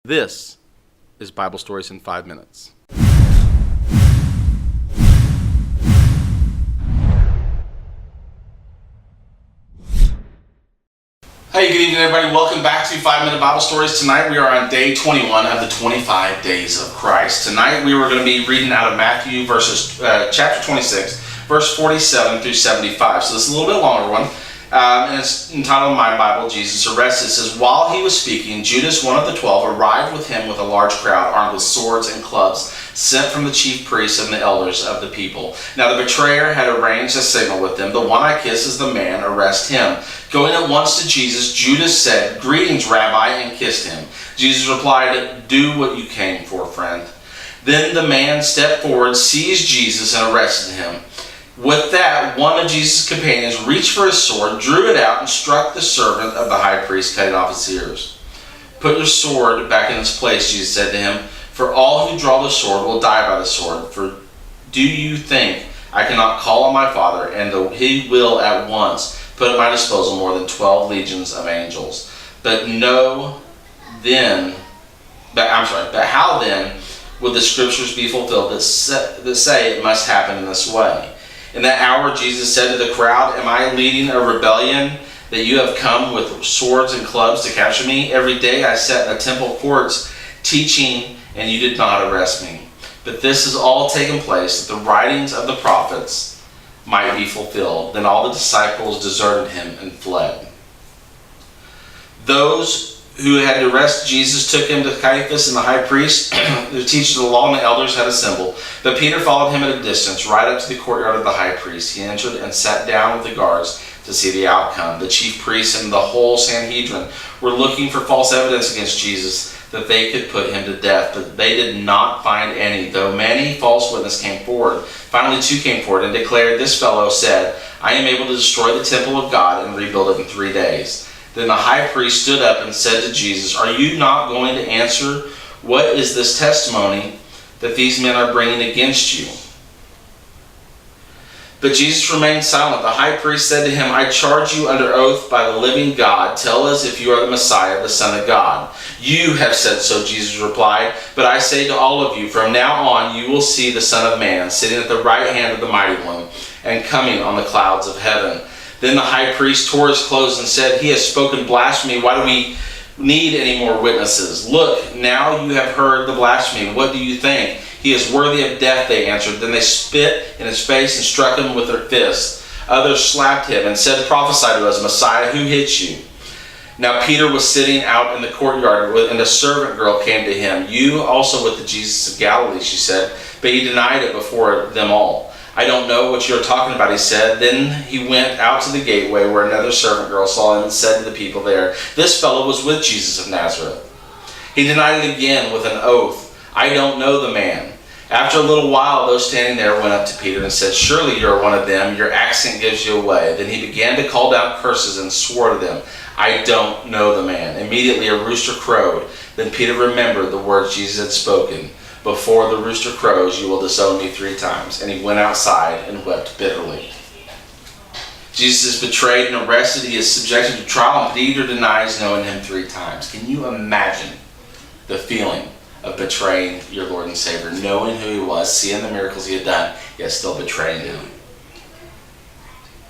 This is Bible Stories in 5 minutes. Hey, good evening, everybody. Welcome back to 5-Minute Bible Stories. Tonight we are on day 21 of the 25 Days of Christ. Tonight we were going to be reading out of Matthew chapter 26, verse 47 through 75. So this is a little bit longer one. And it's entitled My Bible, Jesus Arrested. It says, while he was speaking, Judas, one of the 12, arrived with him with a large crowd, armed with swords and clubs, sent from the chief priests and the elders of the people. Now the betrayer had arranged a signal with them. The one I kiss is the man, arrest him. Going at once to Jesus, Judas said, Greetings, Rabbi, and kissed him. Jesus replied, Do what you came for, friend. Then the man stepped forward, seized Jesus, and arrested him. With that, one of Jesus' companions reached for his sword, drew it out, and struck the servant of the high priest, cutting off his ears. Put your sword back in its place, Jesus said to him, for all who draw the sword will die by the sword. For do you think I cannot call on my Father, and he will at once put at my disposal more than 12 legions of angels? But how then would the scriptures be fulfilled that say it must happen in this way? In that hour, Jesus said to the crowd, Am I leading a rebellion that you have come with swords and clubs to capture me? Every day I sat in the temple courts teaching, and you did not arrest me. But this has all taken place that the writings of the prophets might be fulfilled. Then all the disciples deserted him and fled. Those who had to arrest Jesus took him to Caiaphas and the high priest, the teachers of the law and the elders had assembled. But Peter followed him at a distance, right up to the courtyard of the high priest. He entered and sat down with the guards to see the outcome. The chief priests and the whole Sanhedrin were looking for false evidence against Jesus that they could put him to death, but they did not find any, though many false witnesses came forward. Finally, 2 came forward and declared, This fellow said, I am able to destroy the temple of God and rebuild it in 3 days. Then the high priest stood up and said to Jesus, Are you not going to answer? What is this testimony that these men are bringing against you? But Jesus remained silent. The high priest said to him, I charge you under oath by the living God. Tell us if you are the Messiah, the Son of God. You have said so, Jesus replied. But I say to all of you, from now on you will see the Son of Man sitting at the right hand of the Mighty One and coming on the clouds of heaven. Then the high priest tore his clothes and said, He has spoken blasphemy. Why do we need any more witnesses? Look, now you have heard the blasphemy. What do you think? He is worthy of death, they answered. Then they spit in his face and struck him with their fists. Others slapped him and said, Prophesy to us, Messiah, who hit you? Now Peter was sitting out in the courtyard, and a servant girl came to him. You also with the Jesus of Galilee, she said. But he denied it before them all. I don't know what you're talking about, he said. Then he went out to the gateway where another servant girl saw him and said to the people there, This fellow was with Jesus of Nazareth. He denied it again with an oath. I don't know the man. After a little while, those standing there went up to Peter and said, Surely you're one of them. Your accent gives you away. Then he began to call down curses and swore to them, I don't know the man. Immediately a rooster crowed. Then Peter remembered the words Jesus had spoken. Before the rooster crows, you will disown me 3 times. And he went outside and wept bitterly. Jesus is betrayed and arrested. He is subjected to trial, and Peter denies knowing him 3 times. Can you imagine the feeling of betraying your Lord and Savior, knowing who he was, seeing the miracles he had done, yet still betraying him?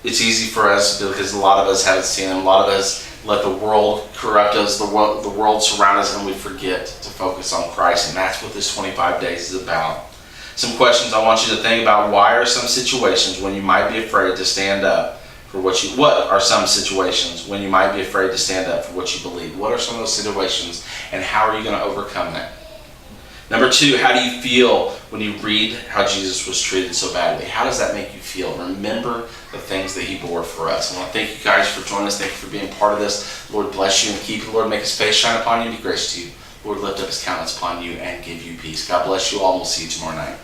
It's easy for us because a lot of us haven't seen him. A lot of us let the world corrupt us, the world surround us, and we forget to focus on Christ. And that's what this 25 days is about. Some questions I want you to think about. Why are some situations when you might be afraid to stand up for what are some situations when you might be afraid to stand up for what you believe? What are some of those situations, and how are you going to overcome that? Number 2, how do you feel when you read how Jesus was treated so badly? How does that make you feel? Remember the things that he bore for us. I want to thank you guys for joining us. Thank you for being part of this. Lord bless you and keep you. Lord make his face shine upon you and be gracious to you. Lord lift up his countenance upon you and give you peace. God bless you all, and we'll see you tomorrow night.